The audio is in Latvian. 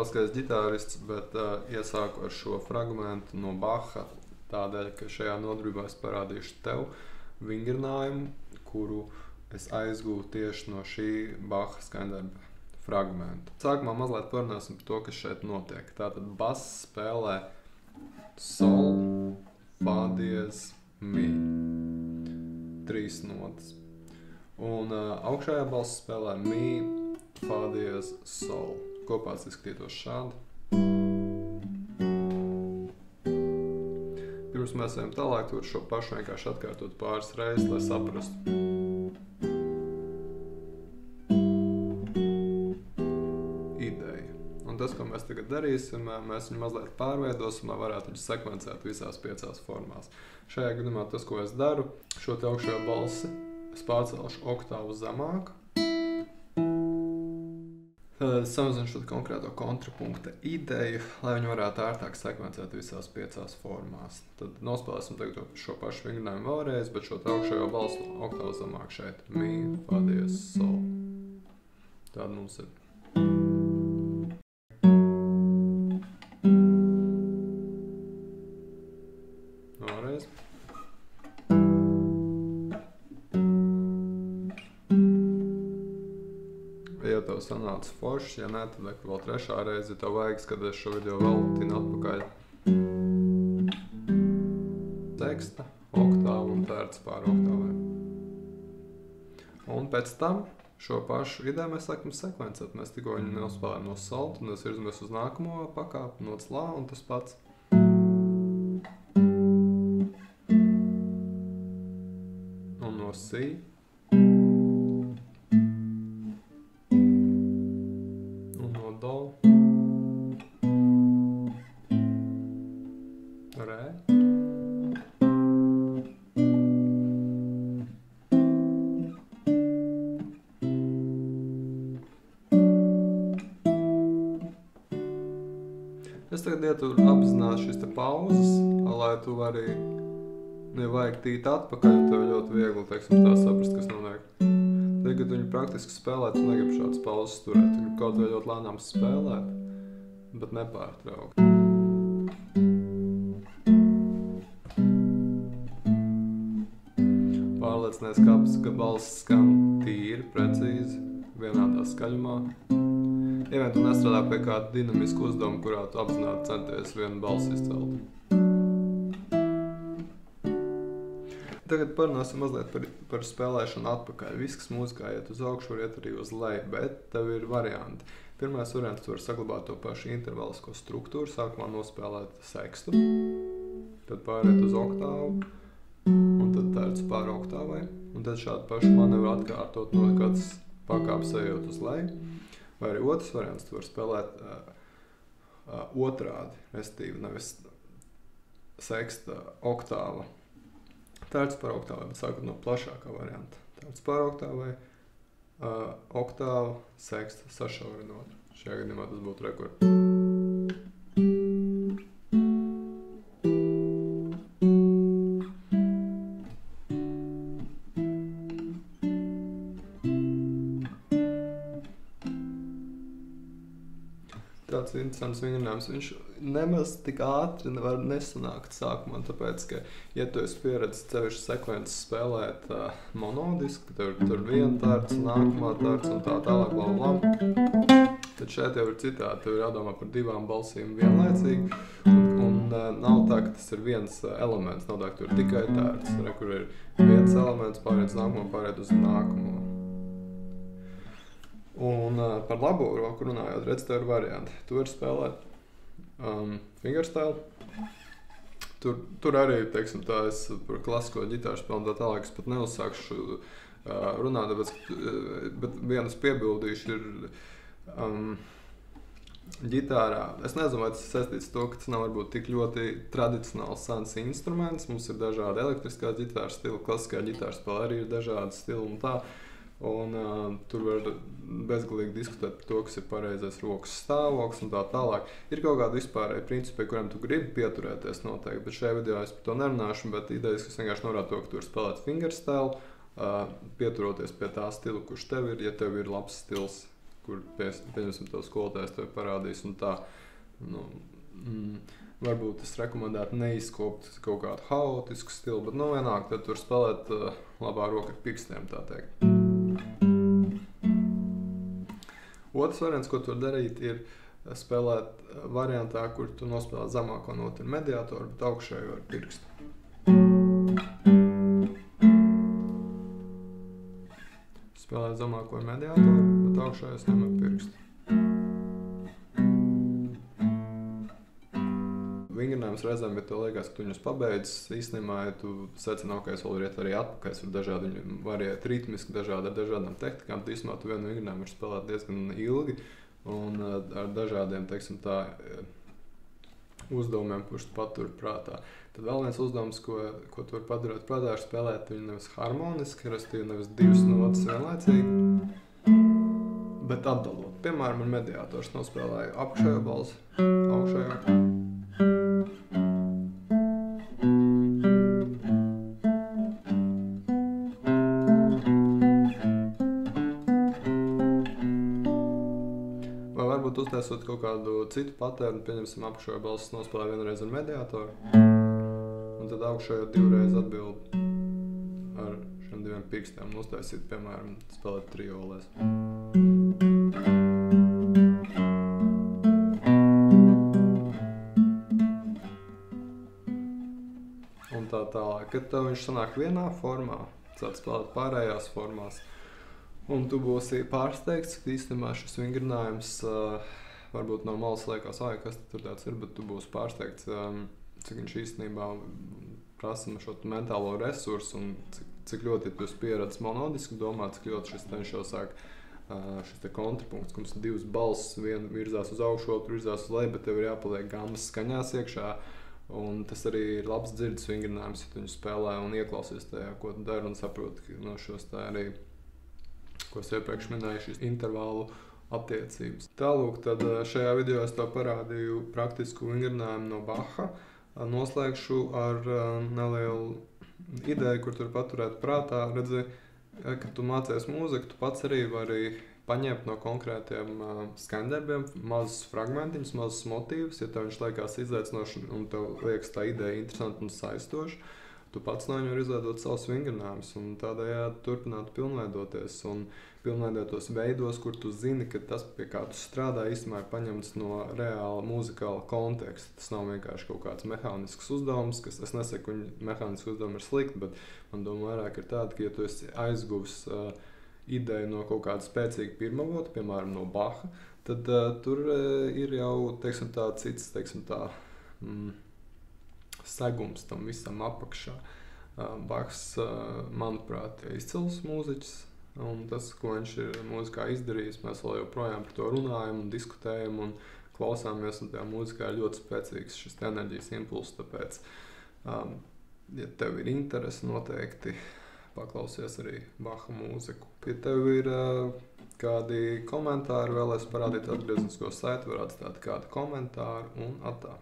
klasiskais ģitārists, bet iesāku ar šo fragmentu no Baha, tādēļ, ka šajā nodarbībā es parādīšu tev vingrinājumu, kuru es aizgūtu tieši no šī Baha skaņdarba fragmenta. Sākumā mazliet parunāsim par to, kas šeit notiek. Tātad bass spēlē sol, fa diez, mi. 3 notas. Un augšējā balss spēlē mi, fa diez, sol. Kopā tas izskatītos šādi. Pirms mēs ejam tālāk, tur šo pašu vienkārši atkārtot pāris reizes, lai saprastu. Ideju. Un tas, ko mēs tagad darīsim, mēs viņu mazliet pārveidosim, lai varētu viņu sekvencēt visās 5 formās. Šajā gadījumā tas, ko es daru, šo te augšējo balsi es pārcelšu oktāvu zemāk. Tad es samazinu šo konkrēto kontrapunkta ideju, lai viņu varētu ērtāk sekvencēt visās 5 formās. Tad nospēlēsim tagad šo pašu vingrinājumu vēlreiz, bet šo augšējo balsu oktāvu zemāk šeit. Mi, fa diez, sol. Tāda mums ir. Vēlreiz. Ja tev sanāca foršs, ja ne, tad vēl 3. reize, ja tev vajag skatīt šo video vēl tinu atpakaļ. Teksta, oktāvu un tērts pār oktāvai. Un pēc tam šo pašu ideju mēs sākam sekvencēt. Mēs tikko viņu nospēlējam no sol, tad mēs virzamies uz nākamo pakāpi, no slā un tas pats. Un no si. Es tagad ietur apzināt šīs te pauzes, lai tu vari nevajag tīt atpakaļ, un tev ļoti viegli, teiksim, tā saprast, kas notiek. Tad, kad viņu praktiski spēlē, tu negribi šādas pauzes turēt. Tu gribi kaut vai ļoti lēnām spēlēt, bet nepārtraukt. Pārliecinies, ka balss skan tīri, precīzi, vienādā skaļumā. Ja vien tu nestrādā pie kāda dinamiska uzdevuma, kurā tu apzināti centies vienu balsi izcelt. Tagad parunāsim mazliet par spēlēšanu atpakaļ. Viss, kas mūzikā iet uz augšu, var iet arī uz leju, bet tev ir varianti. Pirmais variants, tu vari saglabāt to pašu intervalisko struktūru, sākumā nospēlēt sekstu, tad pāriet uz oktāvu, un tad tērts pār oktāvai, un tad šādu pašu manevru atkārtot no kāds pakāps ejot uz leju. Vai arī otrs variants, tu vari spēlēt otrādi, respektīvi nevis seksta oktāva. Tērts par oktāvai, bet sākot no plašākā varianta. Tērts par oktāvai, oktāva, seksta, sašaurinot. Šajā gadījumā tas būtu rekord. Tāds interesants vingrinājums. Viņš nemaz tik ātri nevar nesanākt sākumā, tāpēc, ka, ja tu esi pieredzis cevišķi sekvences spēlēt monodiski, ka tev ir viena tārts, nākamā tārts un tā tālāk, tad šeit jau ir citādi. Tev ir jādomā par 2 balsīm vienlaicīgi, un nav tā, ka tas ir viens elements, nav tā, ka tur ir tikai tārts, kur ir viens elements, pāriet uz nākamo, pāriet uz nākamo. Un par labo roku runājot, redz, tev ir varianti. Tu vari spēlēt fingerstyle. Tur arī, teiksim, tā es par klasisko ģitāru spēlu tā tālāk, es pat neuzsākšu runāt, bet vienas piebildīšu ir ģitārā. Es nezinu, vai tas ir saistīts to, ka tas nav varbūt tik ļoti tradicionāls sens instruments. Mums ir dažādi elektriskās ģitāras stili, klasiskā ģitāra spēle arī ir dažādi stili un tā. Un tur var bezgalīgi diskutēt par to, kas ir pareizais rokas stāvoklis un tā tālāk. Ir kaut kādi vispārēji principi, pie kuriem tu gribi pieturēties noteikti, bet šajā video es par to nerunāšu, bet idejas, kas vienkārši norāda to, ka tu vari spēlēt fingerstyle, pieturoties pie tā stila, kurš tev ir, ja tev ir labs stils, kur pieņemsim tev skolotājs tev parādīs un tā. Nu, varbūt es rekomendētu neizkopt kaut kādu haotisku stilu, bet vienāk tad tur spēlēt labā roka ar pirkstiem, tā teikt. Otrs variants, ko tur darīt, ir spēlēt variantā, kur tu nospēlē zemāko notu ar mediātoru, bet augšējo ar pirkstu. Spēlēt zemāko ar mediātoru, bet augšējos ņem ar pirkstu. Vingrinājums reizēm, ja tev liekas, ka tu viņus pabeidzis, īstenībā, ja tu secināji, ka es vēl iet arī atpakaļ, ir dažādi, viņi var iet ritmiski, ar dažādām tehnikām, tu īstenībā tu vienu vingrinājumu var spēlēt diezgan ilgi un ar dažādiem, teiksim tā, uzdevumiem, kurus tu patur prātā. Tad vēl viens uzdevums, ko tu vari padarīt prātā, ir spēlēt viņu nevis harmoniski, restīvi nevis divas notas vienlaicīgi, bet atdalot. Piemēram, ar mediātors nospēlēju apakšējo balsi, augšējo. Vai varbūt uztaisot kaut kādu citu patērnu, pieņemsim apakšējo balsis nospēlē vienreiz ar mediātoru, un tad augšējo divreiz atbild ar šiem diviem pirkstiem, un uztaisīt, piemēram, spēlēt triolēs. Un tā tālāk, kad tev viņš sanāk vienā formā, sāc spēlēt pārējās formās, un tu būsi pārsteigts, ka īstenībā šis vingrinājums varbūt no malas liekas, kas tur tāds ir, bet tu būsi pārsteigts, cik viņš īstenībā prasa šo mentālo resursu un cik ļoti tu esi pieredzis monodiski domāt, cik ļoti viņš jau sāk šis te kontrapunkts, ka mums ir divas balss, viena virzās uz augšu, otru virzās uz leju, bet tev ir jāpaliek gammas skaņās iekšā. Un tas arī ir labs dzirdes vingrinājums, ja tu viņu spēlē un ieklausies tajā, ko tu dari un saproti, ka no šos tā arī, ko es iepriekš minēju, šīs intervālu attiecības. Tālūk, tad šajā video es tev parādīju praktisku vingrinājumu no Baha. Noslēgšu ar nelielu ideju, kur tur paturēt prātā. Redzi, kad tu mācies mūziku, tu pats arī vari paņemt no konkrētiem skaņdarbiem mazus fragmentiņus, mazus motīvus, ja tev viņš liekas izaicinoši un tev liekas tā ideja interesanta un saistoša, tu pats no viņu var izveidot savus vingrinājumus un tādējādi turpināt pilnveidoties un pilnveidotos veidos, kur tu zini, ka tas, pie kā tu strādā, īstenībā ir paņemts no reāla muzikāla konteksta. Tas nav vienkārši kaut kāds mehānisks uzdevums, kas, es nesaku, ka mehānisks uzdevums ir slikti, bet man doma vairāk ir tāda, ka ja tu esi aizguvis ideju no kaut kāda spēcīga pirmavota, piemēram, no Baha, tad tur ir jau, teiksim tā, cits, teiksim tā, segums tam visam apakšā. Bahs, manuprāt, ir izcils mūziķis, un tas, ko viņš ir mūzikā izdarījis, mēs vēl joprojām par to runājam un diskutējam un klausāmies, un tajā mūzikā ir ļoti spēcīgs šis enerģijas impulss, tāpēc, ja tev ir interese, noteikti paklausies arī Baha mūziku. Ja tev ir kādi komentāri, vēlēs parādīt atgrieznisko saiti, var atstāt kādu komentāru un atā.